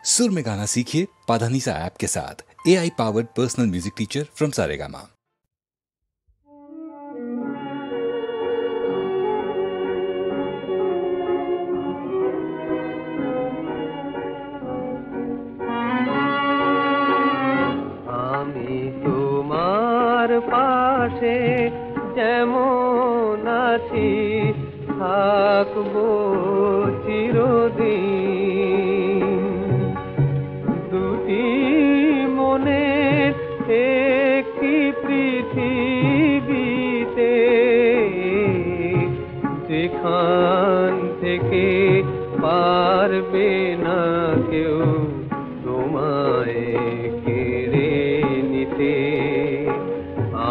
सुर में गाना सीखिए पाधानीसा ऐप के साथ। AI powered personal music teacher from Saregama. আমি তোমার পাশে যেমন আছি থাকবো চিরদিন। দুটি মনের একটি পৃথিবীতে, যেখান থেকে পারবে না কেউ তোমায় কেড়ে নিতে।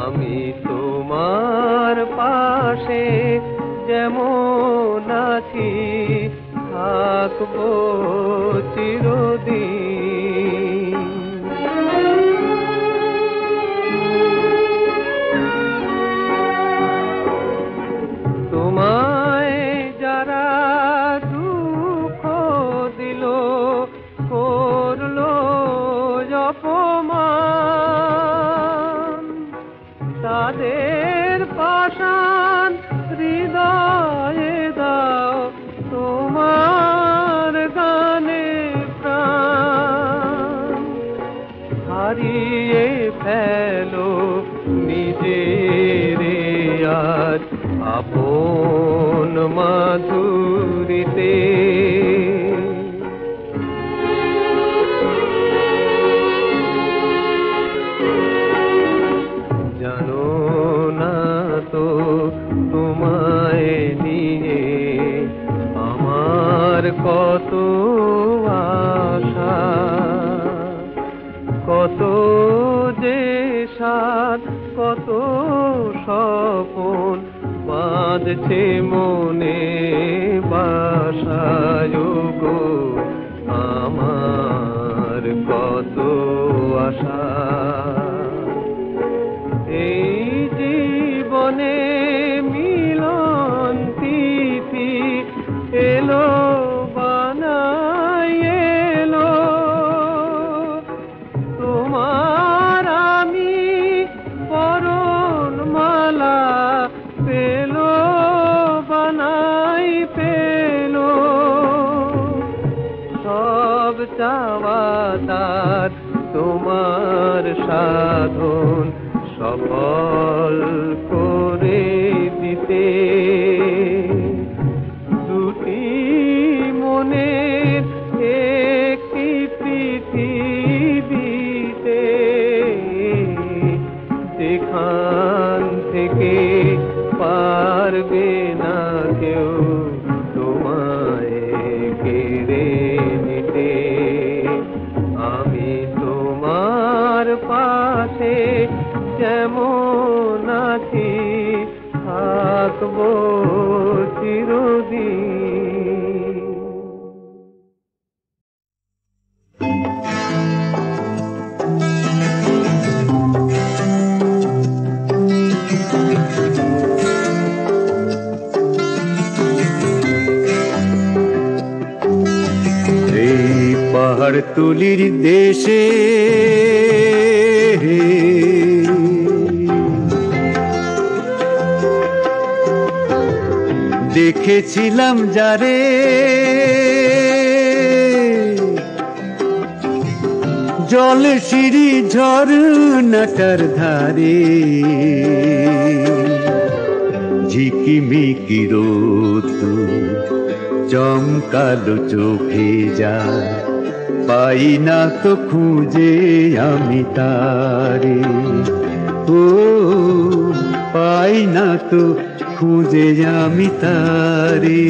আমি তোমার পাশে যেমন আছি থাকবো চিরদিন। তোমায় যারা দুঃখ দিল, করলো অপমান, তাদের পাষাণ হৃদয়ে দাও তোমার গানে প্রাণ। হারিয়ে ফেলো নিজের আজ আপন মাধুরীতে। জানো না তো তোমায় নিয়ে আমার কত আশা, কত যে সাধ, কত স্বপন বাঁধছে মনে বাসায় গো। আমার কত আশা এই জীবনে মিলন তিথি এলো বানাই এলো। তোমার আমি পরণ মালা পেলো বানাই পেলো। সব চাওয়া তার তোমার সাধন সফল করে দিতে। দুটি মনের একটি পৃথিবীতে, যেখান থেকে পারবে না কেউ তোমায় কেড়ে নিতে। আমি তোমার পাশে যেমন আছি থাকবো চিরদিন। এই পাহাড় তুলির দেশে দেখেছিলাম যারে, জল সিঁড়ি ঝরনাটার ধারে, ঝিকিমিকি রোদ্দুর চমকালো চোখে যায়, পাই না তো খুঁজে আমি তারে। ও পাই না তো খুঁজে আমি তারে।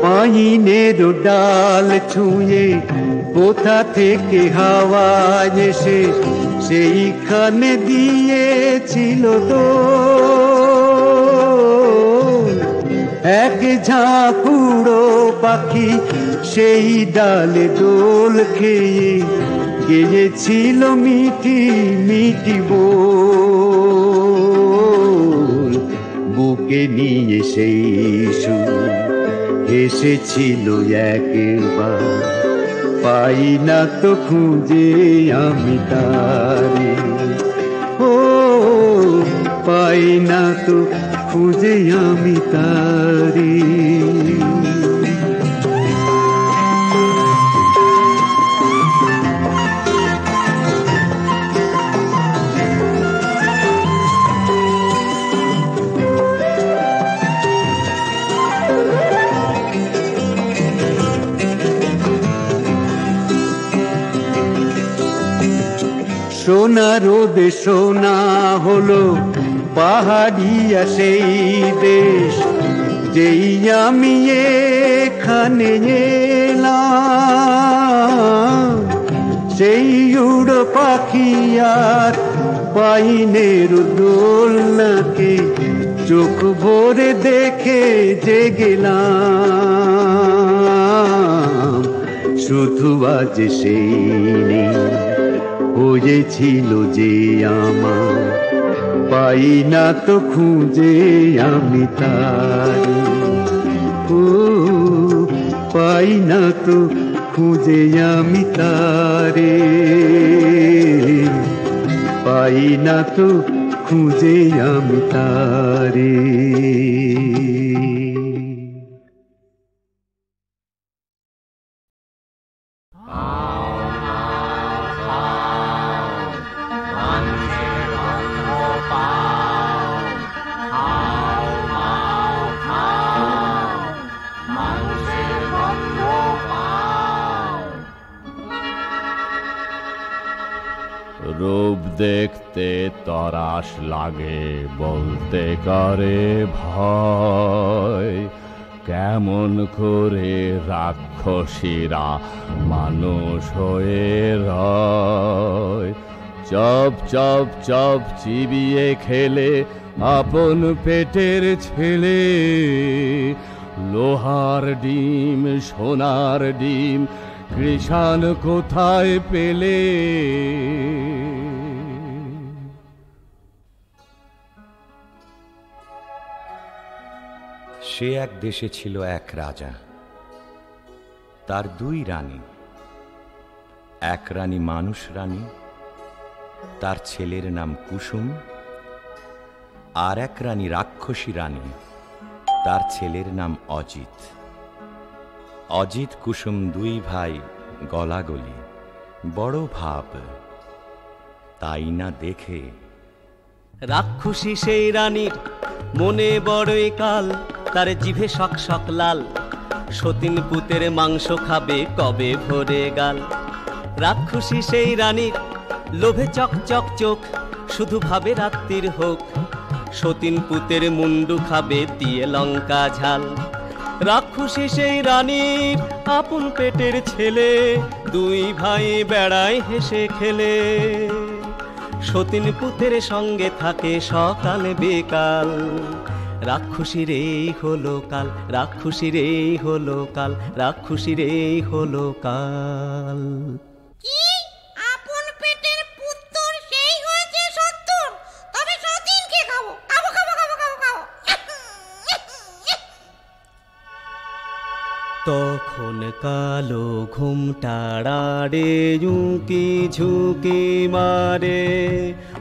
পাইনের ডাল ছুঁয়ে কোথা থেকে হাওয়া এসে সেইখানে দিয়েছিল দোল। এক ঝাঁকুড়ো পাখি সেই ডালে দোল খেয়ে গেয়েছিল মিঠি মিঠি বল। বুকে নিয়ে সেই সুর এসেছিল একবার, পাই না তো খুঁজে আমি তারে, ও পাই না তো খুঁজে আমি তারে। সোনা রোদে সোনা হলো পাহাড়িয়া সেই দেশ, যেই আমি এখানে এলাম। সেই উড়ো পাখি আর পাইনের দোলনাকে চোখ ভরে দেখে যে গেলাম। শুধু আজ সেই নেই হয়েছিল যে আমার, পাই না তো খুঁজে আমি তারে, ও পাই না তো খুঁজে আমি তারে, পাই না তো খুঁজে আমি তারে। রূপ দেখতে তরাস লাগে বলতে করে ভয়, কেমন করে রাক্ষসীরা মানুষ হয়ে রয়। চপ চপ চপ চিবিয়ে খেলে আপন পেটের ছেলে, লোহার ডিম সোনার ডিম কৃষাণ কোথায় পেলে। সে এক দেশে ছিল এক রাজা, তার দুই রানী। এক রানী মানুষ রানী, তার ছেলের নাম কুসুম। আর এক রানী রাক্ষসী রানী, তার ছেলের নাম অজিত। অজিত কুসুম দুই ভাই গলাগলি, বড় ভাব। তাই না দেখে রাক্ষসী সেই রানীর মনে বড়ই কাল, তার জিভে শক শক লাল। সতীন পুতের মাংস খাবে কবে ভরে গাল। রাক্ষসী সেই রানীর লোভে চক চক চোখ, শুধু ভাবে রাত্রির হোক। সতীন পুতের মুন্ডু খাবে দিয়ে লঙ্কা ঝাল। রাক্ষসী সেই রানীর আপন পেটের ছেলে, দুই ভাই বেড়ায় হেসে খেলে। সতীন পুতের সঙ্গে থাকে সকাল বিকাল। রাক্ষসীর এই হলো কাল, রাক্ষসীর এই হলো কাল, রাক্ষসীর এই হলো কাল। কি আপন পেটের পুত্র সেই হয়েছে 70, তবে সতীনকে খাবো খাবো খাবো খাবো খাবো খাবো। তখন কালো ঘুমটাড়াড়ে ঝুঁকি ঝুঁকি মারে,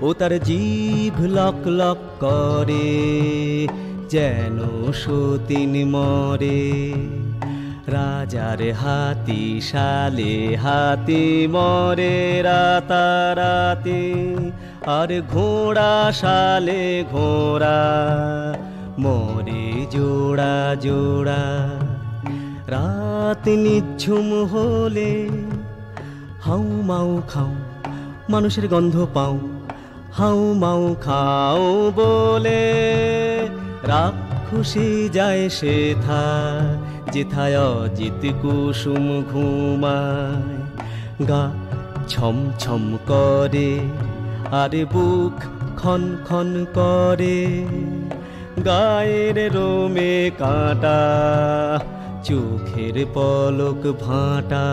ও তার জিভ লক লক করে যেন সতীন মরে। রাজার হাতি শালে হাতি মরে রাতারাতি, আর ঘোড়া শালে ঘোড়া মরে জোড়া জোড়া। রাত নিঝুম হলে হাউ মাউ খাও, মানুষের গন্ধ পাও। হাউ মাউ খাও বলে রাক্ষসী যায় সেথা, যেথায় অজিত কুসুম ঘুমায়। গা ছম ছম করে আর বুক খন খন করে, গায়ের রোমে কাঁটা, চোখের পলক ভাঁটা।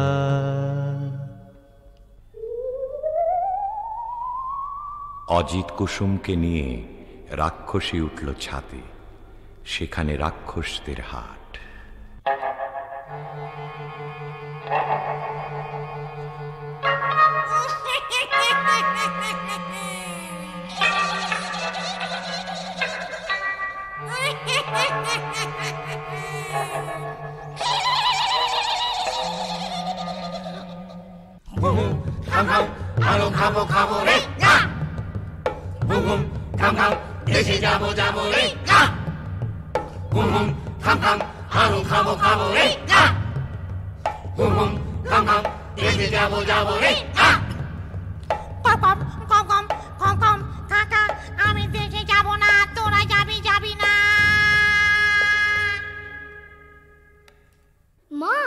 অজিত কুসুমকে নিয়ে রাক্ষসী উঠল ছাদে, সেখানে রাক্ষসদের হাট। আরো খাবো খাবো রে, হুম হুম খাম খাম দেশে যাবো যাবো রে, হুম হুম খাম খাম আরো খাবো খাবো রে, হুম হুম খাম খাম দেশে যাবো যাবো রে। কম কম কম কম কম কাকা, আমি দেশে যাব না, তোরা যাবি যাবি না। মা,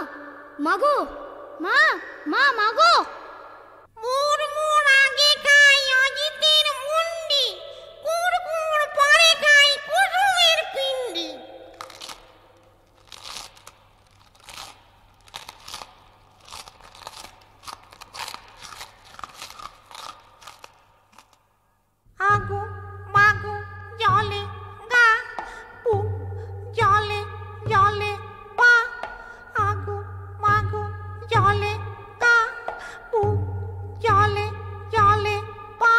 মাগো, মা, মা, মাগো। মুড়মুড় আগে খাই অজিতের মুন্ডি, কুড়কুড় পরে খাই কুসুমের পিন্ডি। আগো মাগো জলে গা, পু জলে জলে পা। আগো মাগো জলে গা, পু জলে জলে পা।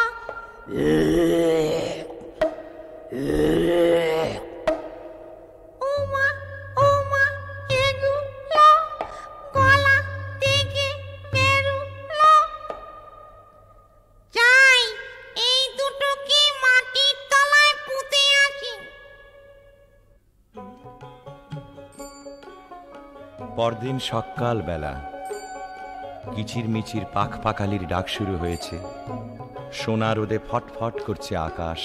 ওমা ওমা এগুলো গলা থেকে বেরুলো। চাই এই দুটোকে মাটির তলায় পুঁতে আছি। পরদিন সকাল বেলা কিচির মিচির পাখ পাখালির ডাক শুরু হয়েছে। সোনা রোদে ফটফট করছে আকাশ,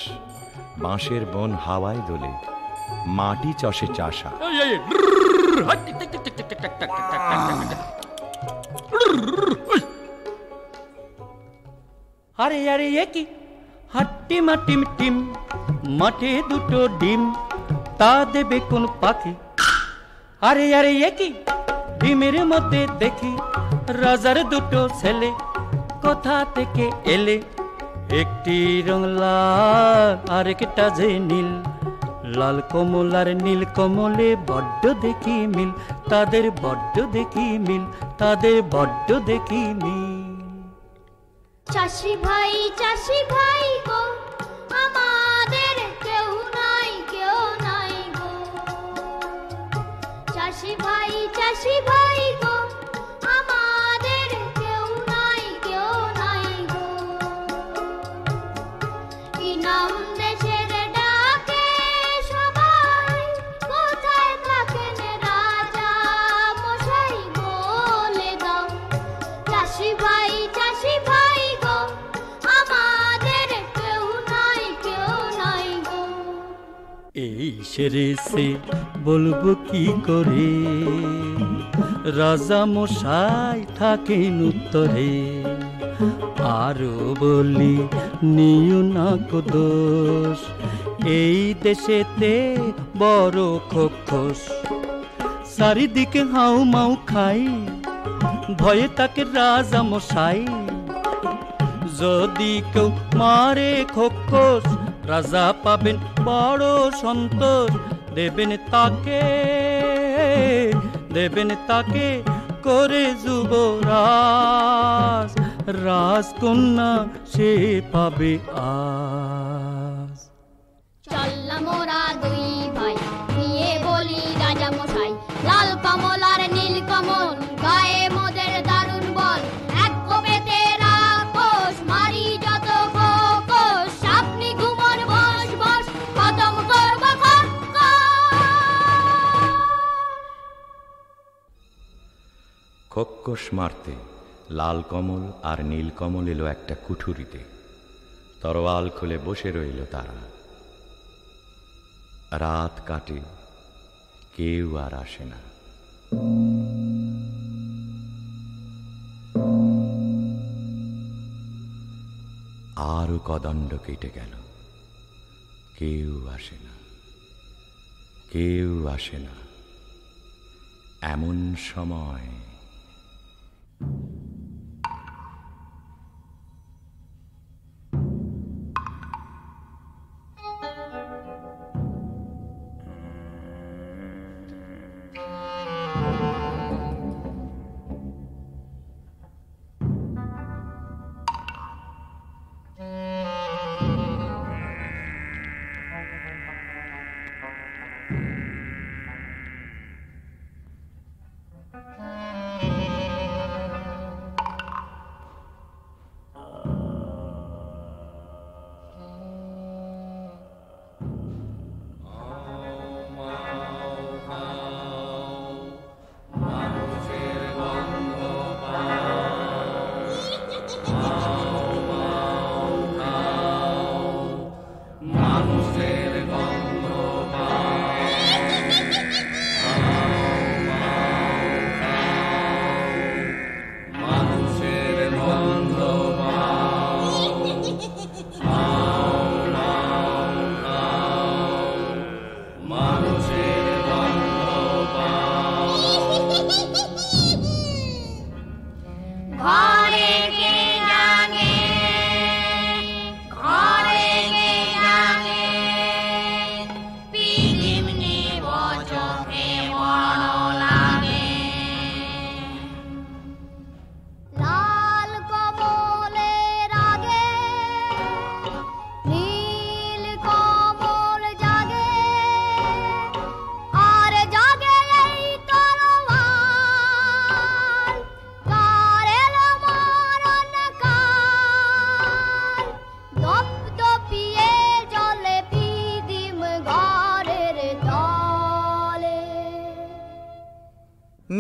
বাঁশের বন হাওয়ায় দোলে, মাটি চষে চাষা। আরে আরে একই হাট্টি মাটিম টিম, মাঠে দুটো ডিম, তা দেবে কোন পাখি? আরে আরে একই ডিমের মধ্যে দেখি রাজার দুটো ছেলে, কোথা থেকে এলে? একটি রং লাল, আরেকটা যে নীল। লাল কমল আর নীল কমলে বড্ড দেখি মিল, তাদের বড্ড দেখি মিল, তাদের বড্ড দেখি মিল। চাষি ভাই গো, আমাদের কেউ নাই গো। চাষি ভাই গো, আমাদের কেউ নাই গো। ইনাম দেশের ডাকে সবাই, কোথায় থাকেন রাজা মশাই বলে দাও। চাষি ভাই গো, আমাদের কেউ নাই গো। এই সেরে সে বলবো কি করে, রাজা মশাই থাকেন উত্তরে। আরো বলি নিও না কো দোষ, এই দেশেতে বড় খোখস। চারিদিকে হাউ মাউ খাই, ভয়ে তাকে রাজা মশাই। যদি কেউ মারে খোখস, রাজা পাবেন বড় সন্তোষ। দেবেন তাকে করে যুবরাজ, রাজকন্যা সে পাবে আজ। চললাম মোরা দুই ভাই, নিয়ে বলি রাজা মশাই। লাল কমল আর নীল কমল, গায়ে মোদের দারুণ বল। এক কোপেতে রাক্ষস মারি যত খোকস, আপনি ঘুমন বস বস, খতম করব খোক্কস মারতে লাল কমল আর নীল কমল এলো একটা কুঠুরিতে। তরোয়াল খুলে বসে রইল তারা। রাত কাটে, কেউ আর আসে না। আরো কদণ্ড কেটে গেল, কেউ আসে না। কেউ আসে না এমন সময়।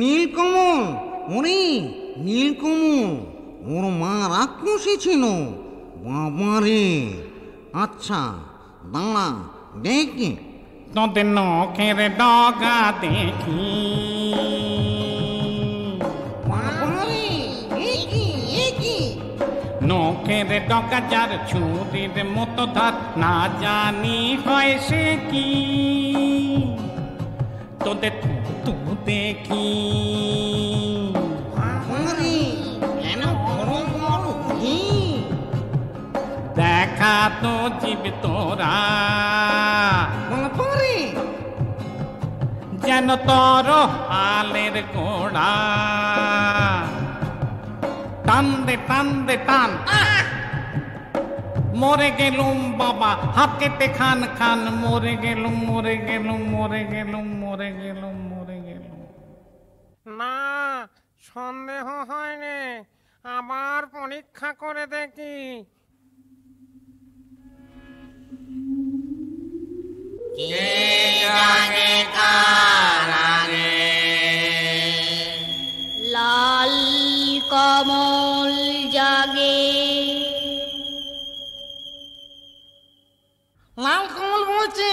নীলকমল, ওরে নীলকমল, ওর মা রাক্ষসী ছিল বাবারে। আচ্ছা দাঁড়া দেখি তোদের নখের ডগা দেখি। বাবারে নখের ডগা যার ছুরির মতো ধার, না জানি হয় সে কি। তোদের তু দেখি দেখা তো জীব তোরা যেন তোর আলের গোড়া। টান দে টান দে টান, মরে গেলুম বাবা হাত কেটে খান খান। মরে গেলুম মরে গেলুম মরে গেলুম মরে গেলুম মরে গেলুম। না, সন্দেহ হয়নি, আবার পরীক্ষা করে দেখি। লাল কমল জাগে। লাল কমল বলছে,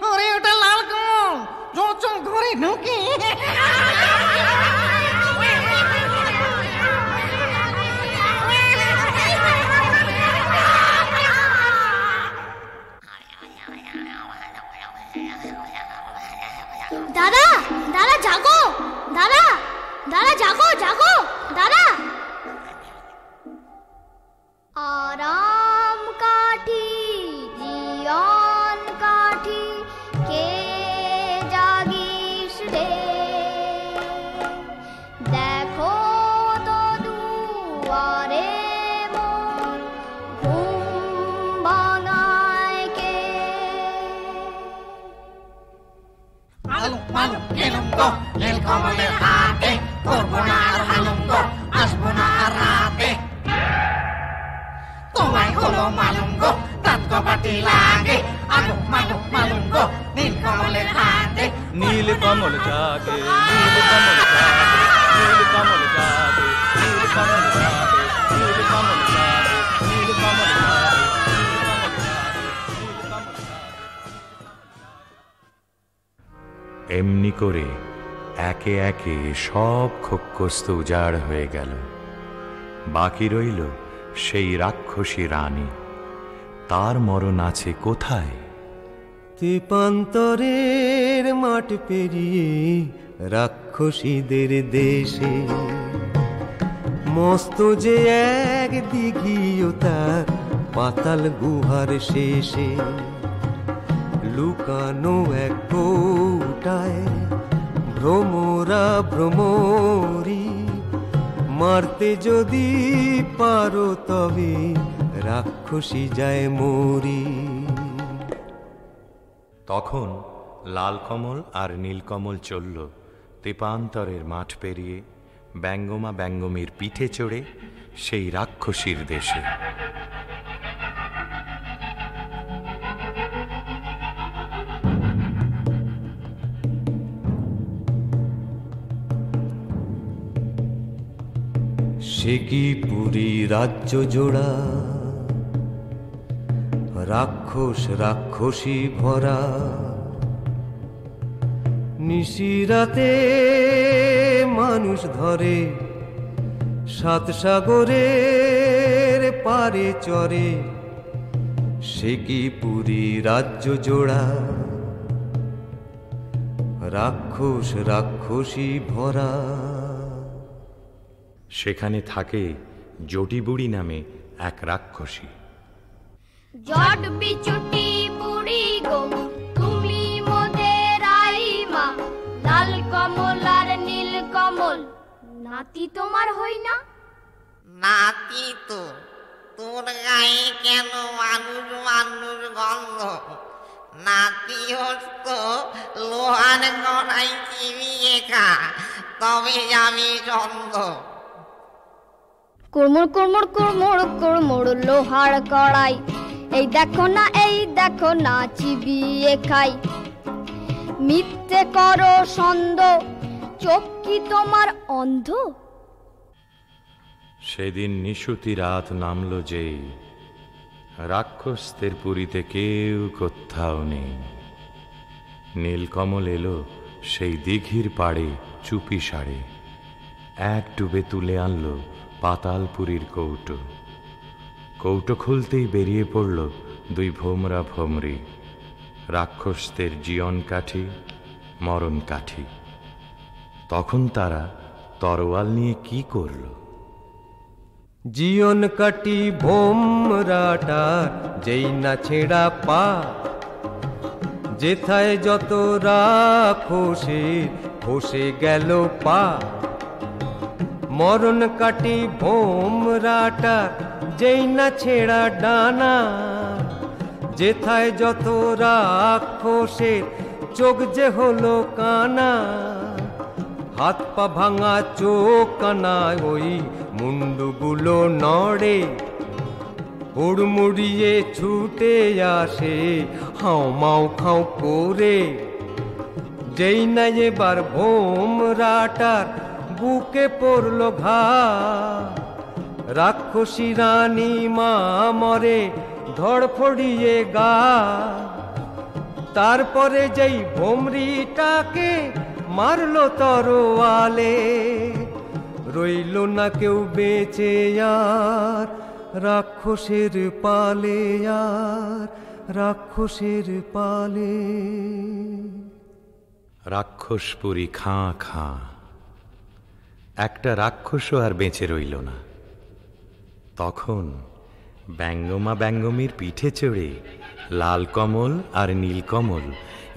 আরে ওটা লাল কমল, চল ঘরে ঢুকে। দাদা দাদা জাগো, দাদা দাদা জাগো জাগো দাদা। আরাম কাঠি জীবন কাঠি, কে জাগিস রে। দেখো তো দুয়ারে মন ঘুম ভাঙায় কে। আলু আলু গেলুম গো নীল কমলের হাতে, করবো না আর হালুম গো, আসবো না আর রাতে। তোমায় হলো মালুম গো, তাত কপাটি লাগে। আলু মালু মালুম গো নীল কমলের হাতে। নীল কমল জাগে, নীল কমল জাগে, নীল কমল জাগে, নীল কমল জাগে, নীল কমল জাগে, নীল কমল জাগে, নীল কমল জাগে। এমনি করে একে একে সব খোক্কস্ত উজাড় হয়ে গেল। বাকি রইল সেই রাক্ষসী রানী। তার মরণ আছে কোথায়? তেপান্তরের মাঠ পেরিয়ে রাক্ষসীদের দেশে মস্ত যে এক দিঘিও তার পাতাল গুহার শেষে লুকানো এক কৌটায় ভ্রমরা ভ্রমরি মারতে যদি পারো তবে রাক্ষসী যায় মরি। তখন লাল কমল আর নীলকমল চলল তেপান্তরের মাঠ পেরিয়ে ব্যঙ্গমা ব্যঙ্গমীর পিঠে চড়ে সেই রাক্ষসীর দেশে। সে কি পুরী রাজ্য জোড়া রাক্ষস রাক্ষসী ভরা নিশিরাতে মানুষ ধরে সাত সাগরের পারে চরে। সে কি পুরী রাজ্য জোড়া রাক্ষস রাক্ষসী ভরা। সেখানে থাকে জটিবুড়ি নামে এক রাক্ষসী। জট বিচুটি বুড়ি গো তুমি মোদের আইমা, লাল কমল আর নীল কমল নাতি তোমার হই না? নাতি তো, তোর গায়ে কেন মানুষ মানুষ গন্ধ? নাতি হস্ত লোহার গড়াই চিবিয়ে খা, তবে যাবি চন্দ। কুড়মুড় কুড়মুড় কুড়মুড় কুড়মুড় লোহার কড়াই, এই দেখো না চিবিয়ে খাই। মিথ্যে করো সন্দ, চোখ কি তোমার অন্ধ? সেদিন নিশুতি রাত নামল যেই, রাক্ষসদের পুরীতে কেউ কোথাও নেই। নীলকমল এলো সেই দিঘির পাড়ে চুপি সাড়ে, এক ডুবে তুলে আনলো পাতালপুরীর কৌটো। কৌটো খুলতেই বেরিয়ে পড়ল দুই ভোমরা ভোমরি, রাক্ষসদের জীবন কাঠি মরণ কাঠি। তখন তারা তরোয়াল নিয়ে কি করল? জীবন কাটি ভোমরাটার যেই না ছেঁড়া পা, যেথায় যত রাক্ষসের খসে গেল পা। মরণ কাটি ভোমরাটার যেই না ছেঁড়া ডানা, যেথায় যত রাক্ষসের চোখ যে হলো কানা। হাত পা ভাঙা চোখ কানায় ওই মুন্ডুগুলো নড়ে, হুড়মুড়িয়ে ছুটে আসে হাও মাও খাও করে। যেই না এবার ভোমরাটার বুকে পড়ল ঘা, রাক্ষসী রানী মা মরে ধড়ফড়িয়ে গা। তারপরে যেই ভোমরিটাকে মারল তরোয়ালে, রইল না কেউ বেঁচে আর রাক্ষসের পালে, আর রাক্ষসের পালে। রাক্ষসপুরী খাঁ খাঁ, একটা রাক্ষসও আর বেঁচে রইল না। তখন ব্যঙ্গমা ব্যঙ্গমীর পিঠে চড়ে লাল কমল আর নীলকমল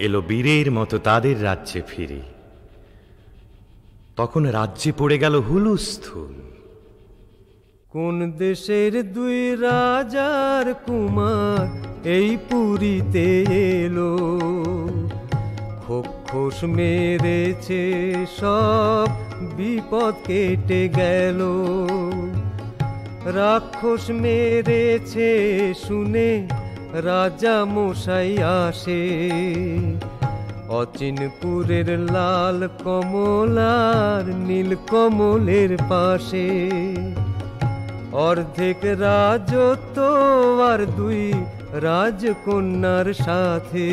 এলো বীরের মতো তাদের রাজ্যে ফিরে। তখন রাজ্যে পড়ে গেল হুলুস্থুল। কোন দেশের দুই রাজার কুমার এই পুরীতে এলো, খোখোস মেরেছে সব বিপদ কেটে গেল। রাক্ষস মেরেছে শুনে রাজা মশাই আসে, অচিনপুরের লাল কমলার নীল কমলের পাশে। অর্ধেক রাজত্ব আর দুই রাজকন্যার সাথে,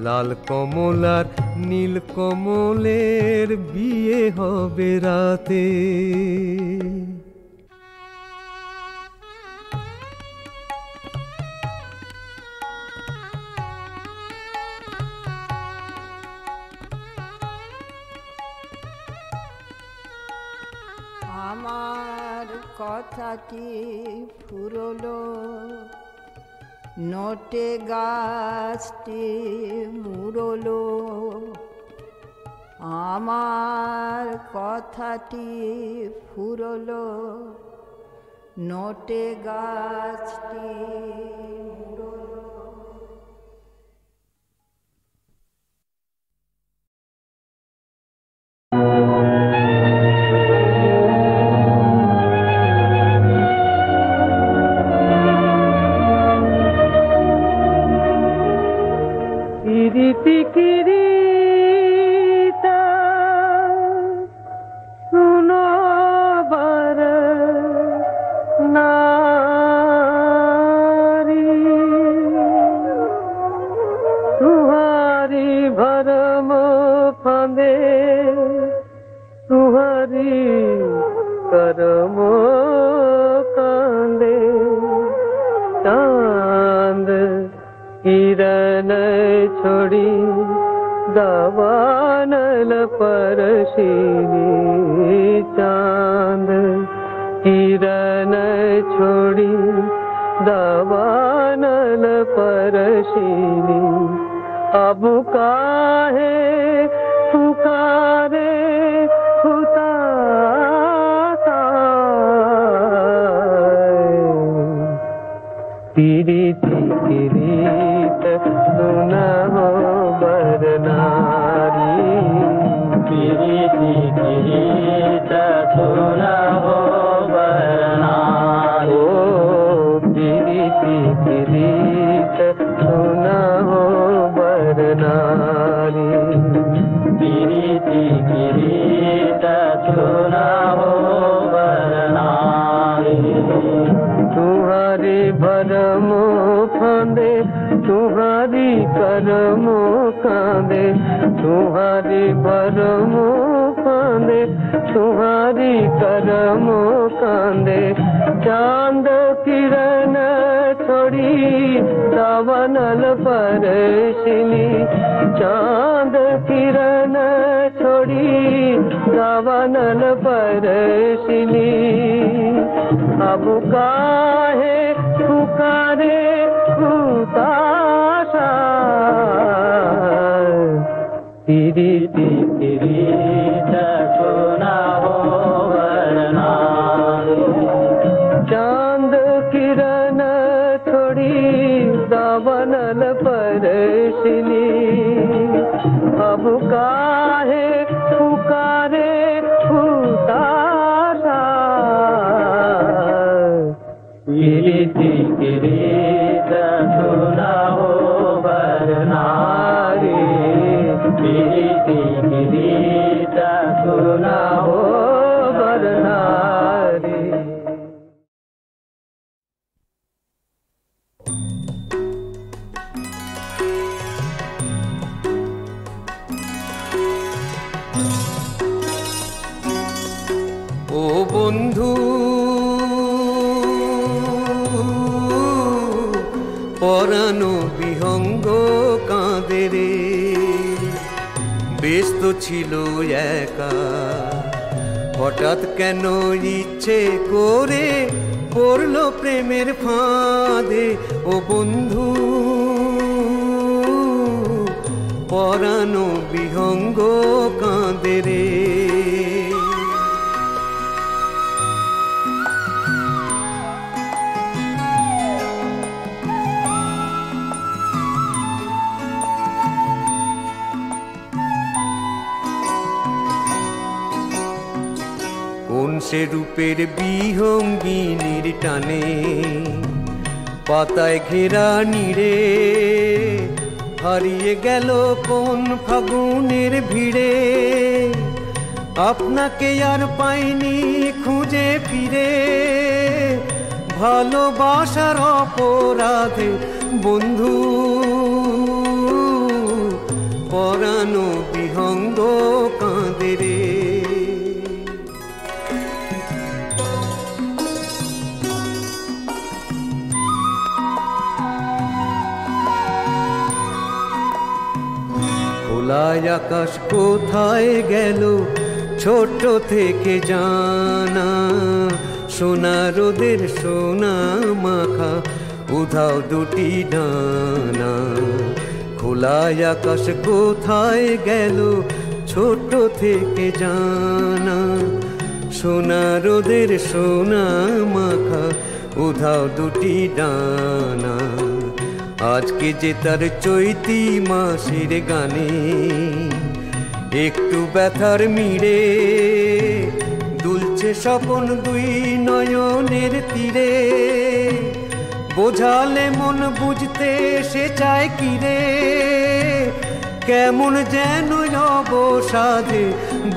লাল কমলার নীল কমলের বিয়ে হবে রাতে। আমার কথাটি ফুরলো, নোটে গাছটি মুড়লো। আমার কথাটি ফুরলো, নোটে গাছটি মুড়লো। কিরিতা শুনো বার নারী, তুহারি ভরম ফাঁদে তুহারি করম কাঁদে। চাঁদ किरण छोड़ी दावानल परशिनी, चांद किरण छोड़ी दावानल परशिनी। अब काहे पुकारे हुतासा, तेरी किरीट सुना हो बरनारी, तेरी किरीट सुना हो बरनारी। ओ तेरी किरीट सुना हो बरनारी, तेरी किरीट सुना हो बरनारी। तुम्हारी भरमो फांदे तुम्हारी करमो कांदे, तुम्हारी भरमो फांदे तुम्हारी करमो कांदे। चांद किरण छोड़ी दावानल परशिनी, चांद किरण छोड़ी दावानल परशिनी। अब काहे पुकारे हुताशा, किरीटी किरीट सुना हो बरनारी। चांद किरण छोड़ी दावानल परशिनी, अब काहे पुकारे हुताशा, किरीटी किरीट सुना हो बरनारी, किरीटी किरीट सुना हो बरनारी। ও বন্ধু পরানো বিহঙ্গ কাঁদে রে, ব্যস্ত ছিল একা, হঠাৎ কেন ইচ্ছে করে পড়লো প্রেমের ফাঁদে। ও বন্ধু পরানো বিহঙ্গ কাঁদে রে। কোন সে রূপের বিহঙ্গিনীর টানে পাতায় ঘেরা নীড়ে, হারিয়ে গেল কোন ফাগুনের ভিড়ে। আপনাকে আর পাইনি খুঁজে ফিরে, ভালোবাসার অপরাধে বন্ধু পরানো বিহঙ্গ কাঁদে রে। খোলা আকাশ কোথায় গেল, ছোট থেকে জানা, সোনা রোদের সোনা মাখা উধাও দুটি ডানা। খোলা আকাশ কোথায় গেল ছোট থেকে জানা, সোনা রোদের সোনা মাখা উধাও দুটি ডানা। আজকে যে তার চৈতি মাসের গানে একটু ব্যথার মিড়ে দুলছে স্বপন দুই নয়নের তীরে। বোঝালে মন বুঝতে সে চায় কিরে, কেমন যেন অবসাদে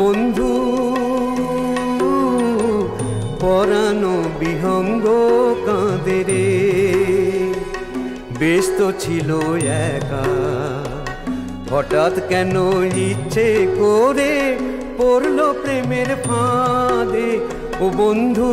বন্ধু পরানো বিহঙ্গ কাঁদে রে। বেশ তো ছিল একা, হঠাৎ কেন ইচ্ছে করে পড়লো প্রেমের ফাঁদে ও বন্ধু।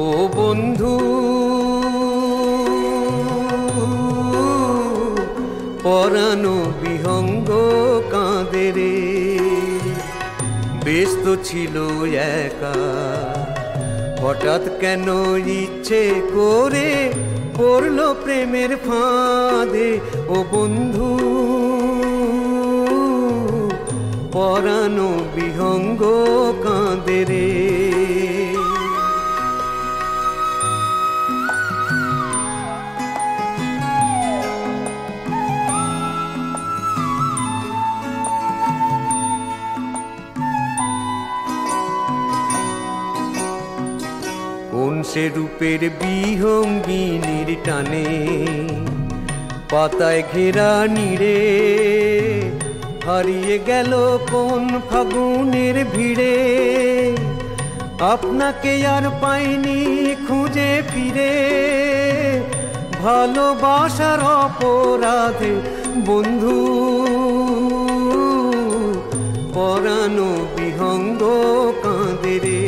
ও বন্ধু পরানো বিহঙ্গ কাঁদে রে। বেশ তো ছিল একা, হঠাৎ কেন ইচ্ছে করে পড়লো প্রেমের ফাঁদে ও বন্ধু পরানো বিহঙ্গ কাঁদে রে। কোন সে রূপের বিহঙ্গিনীর টানে পাতায় ঘেরা নীড়ে হারিয়ে গেল কোন ফাগুনের ভিড়ে। আপনাকে আর পাইনি খুঁজে ফিরে, ভালোবাসার অপরাধে বন্ধু পরানো বিহঙ্গ কাঁদে রে।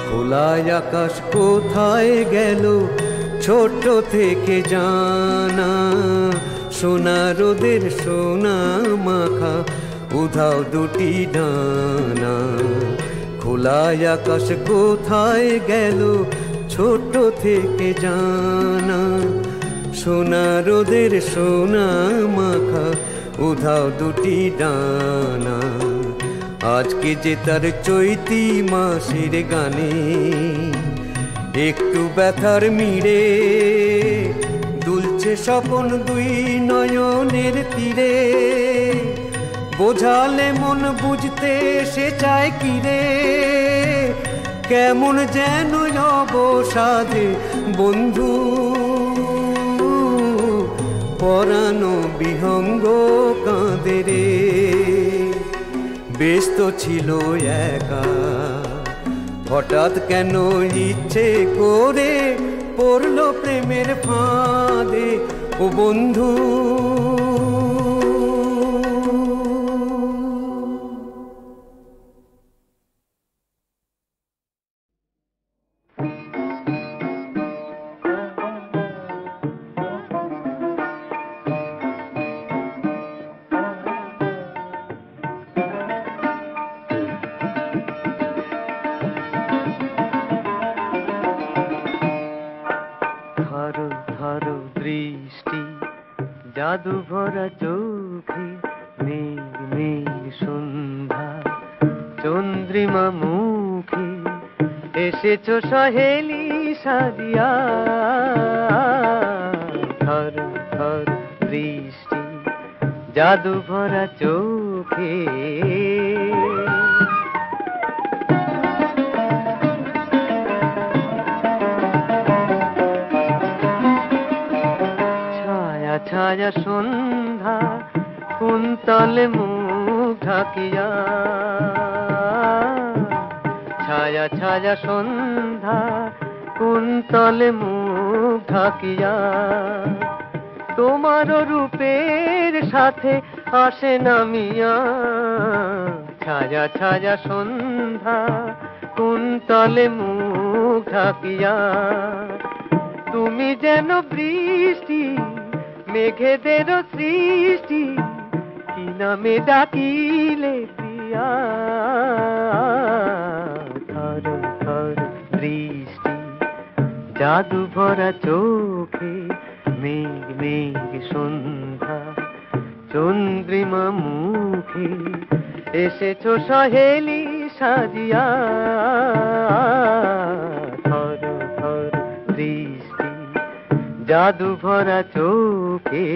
খোলা আকাশ কোথায় গেল ছোট থেকে জানা, সোনা রোদের সোনা মাখা উধাও দুটি ডানা। খোলা আকাশ কোথায় গেল ছোট থেকে জানা, সোনা রোদের সোনা মাখা উধাও দুটি ডানা। আজকে যে তার চৈতি মাসের গানে একটু ব্যথার মিড়ে দুলছে স্বপন দুই নয়নের তীরে। বোঝালে মন বুঝতে সে চায় কিরে, কেমন যেন অবসাদে বন্ধু পরানো বিহঙ্গ কাঁদে রে। বেশ তো ছিল একা, হঠাৎ কেন ইচ্ছে করে পড়লো প্রেমের ফাঁদে ও বন্ধু। জাদু ভরা চোখে নীল নীল সন্ধ্যা চন্দ্রিমা মুখে এসেছো সহেলি সাজিয়া। থর থর বৃষ্টি জাদু ভরা চোখে ছায়া সন্ধ্যা কুন্তলে মুখ ঢাকিয়া ছায়া ছায়া সন্ধ্যা কুন্তলে মুখ ঢাকিয়া তোমার রূপের সাথে আসে নামিয়া ছায়া ছায়া সন্ধ্যা কুন্তলে মুখ ঢাকিয়া তুমি যেন বৃষ্টি মেঘেদের সৃষ্টি কি নামে ডাকিলে প্রিয়া থর থর বৃষ্টি জাদু ভরা চোখে মেঘ মেঘ সন্ধ্যা চন্দ্রিমা মুখে এসেছো সহেলি সাজিয়া থর থর বৃষ্টি জাদু ভরা চোখে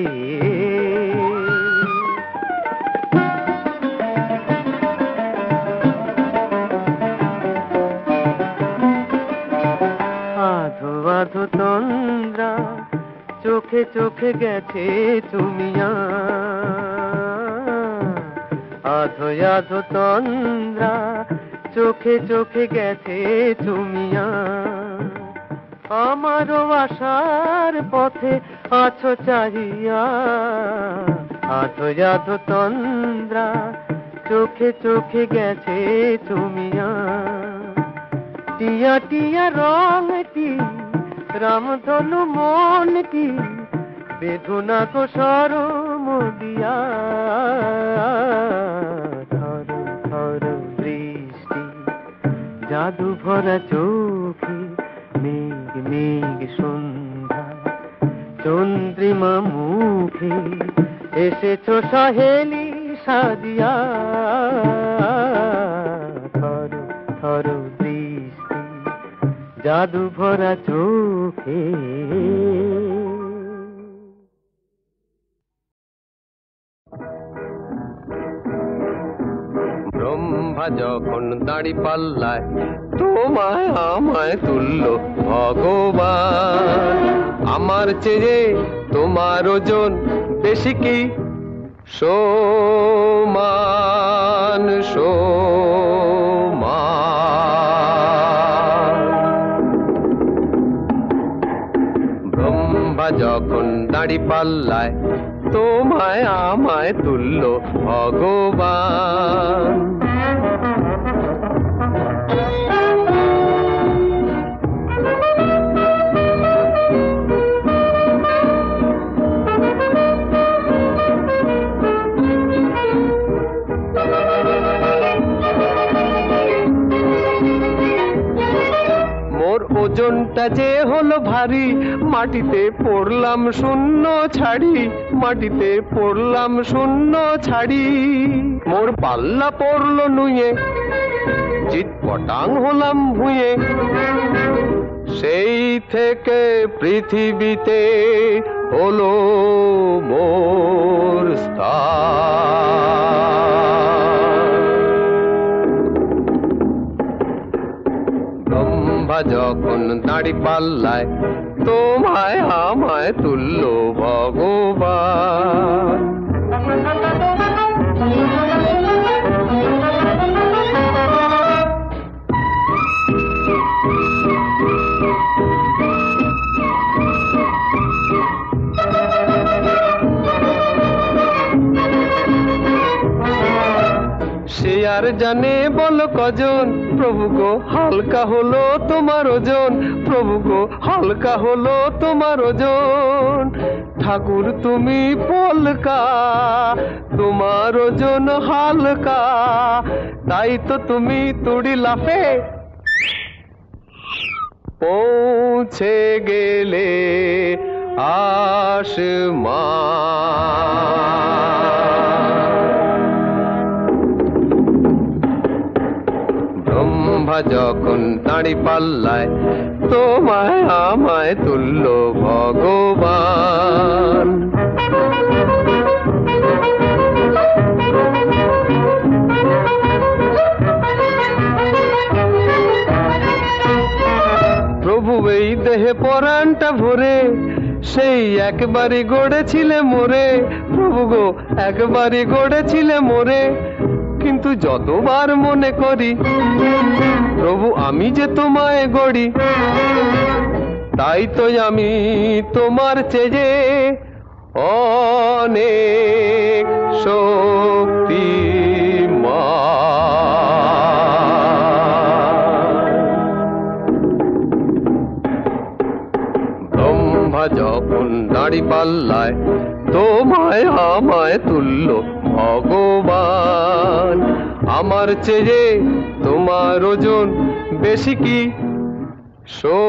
আধো আধো তন্দ্রা চোখে চোখে গেছে তুমিয়া আধো আধো তন্দ্রা চোখে চোখে গেছে তুমিয়া আমারও আশার পথে আছো চাহিয়া আধো আধো তন্দ্রা চোখে চোখে গেছে তুমিয়া টিয়া টিয়া রংটি রামধনু মনটি বেদনা কো সরম দিয়া থর থর বৃষ্টি জাদু ভরা চোখে মেঘ মেঘ সন্ধ্যা চন্দ্রিমা মুখে এসেছো সহেলি সাজিয়া থর থর বৃষ্টি জাদু ভরা চোখে ব্রহ্মা যখন দাড়ি পাল্লায় তোমায় আমায় তুলল ভগবান আমার চেয়ে তোমার ওজন বেশি কি সমান সমান ব্রহ্মা যখন দাড়ি পাল্লায় তোমায় আমায় তুলল ভগবান ওজনটা যে হলো ভারী মাটিতে পড়লাম শূন্য ছাড়ি মাটিতে পড়লাম শূন্য ছাড়ি মোর পাল্লা পড়লো নুয়ে চিৎপটাং হলাম ভুঁয়ে সেই থেকে পৃথিবীতে হলো মোর স্থান ব্রহ্মা যখন দাড়ি পাল্লায় তোমায় আমায় তুলল ভগবান সে আর জানে বলো কজন প্রভু গো হালকা হলো তোমার ওজন প্রভু গো হালকা হলো তোমার ওজন ঠাকুর তুমি পলকা তোমার ওজন হালকা তাই তো তুমি তুড়ি লাফে পৌঁছে গেলে আসমান ব্রহ্মা যখন দাড়ি পাল্লায় তোমায় আমায় তুলল ভগবান প্রভু এই দেহে পরাণটা ভরে সেই একবারই গড়েছিলে মোরে প্রভু গো একবারই গড়েছিলে মোরে কিন্তু কিন্তু যতবার মনে করি প্রভু আমি যে তোমায় গড়ি, তাই তো আমি তোমার চেয়ে অনেক শক্তিমান। ব্রহ্মা যখন দাড়ি পাল্লায় তোমায় আমায় তুল্য ভগবান, আমার চেয়ে তোমার ওজন বেশি কি সমান?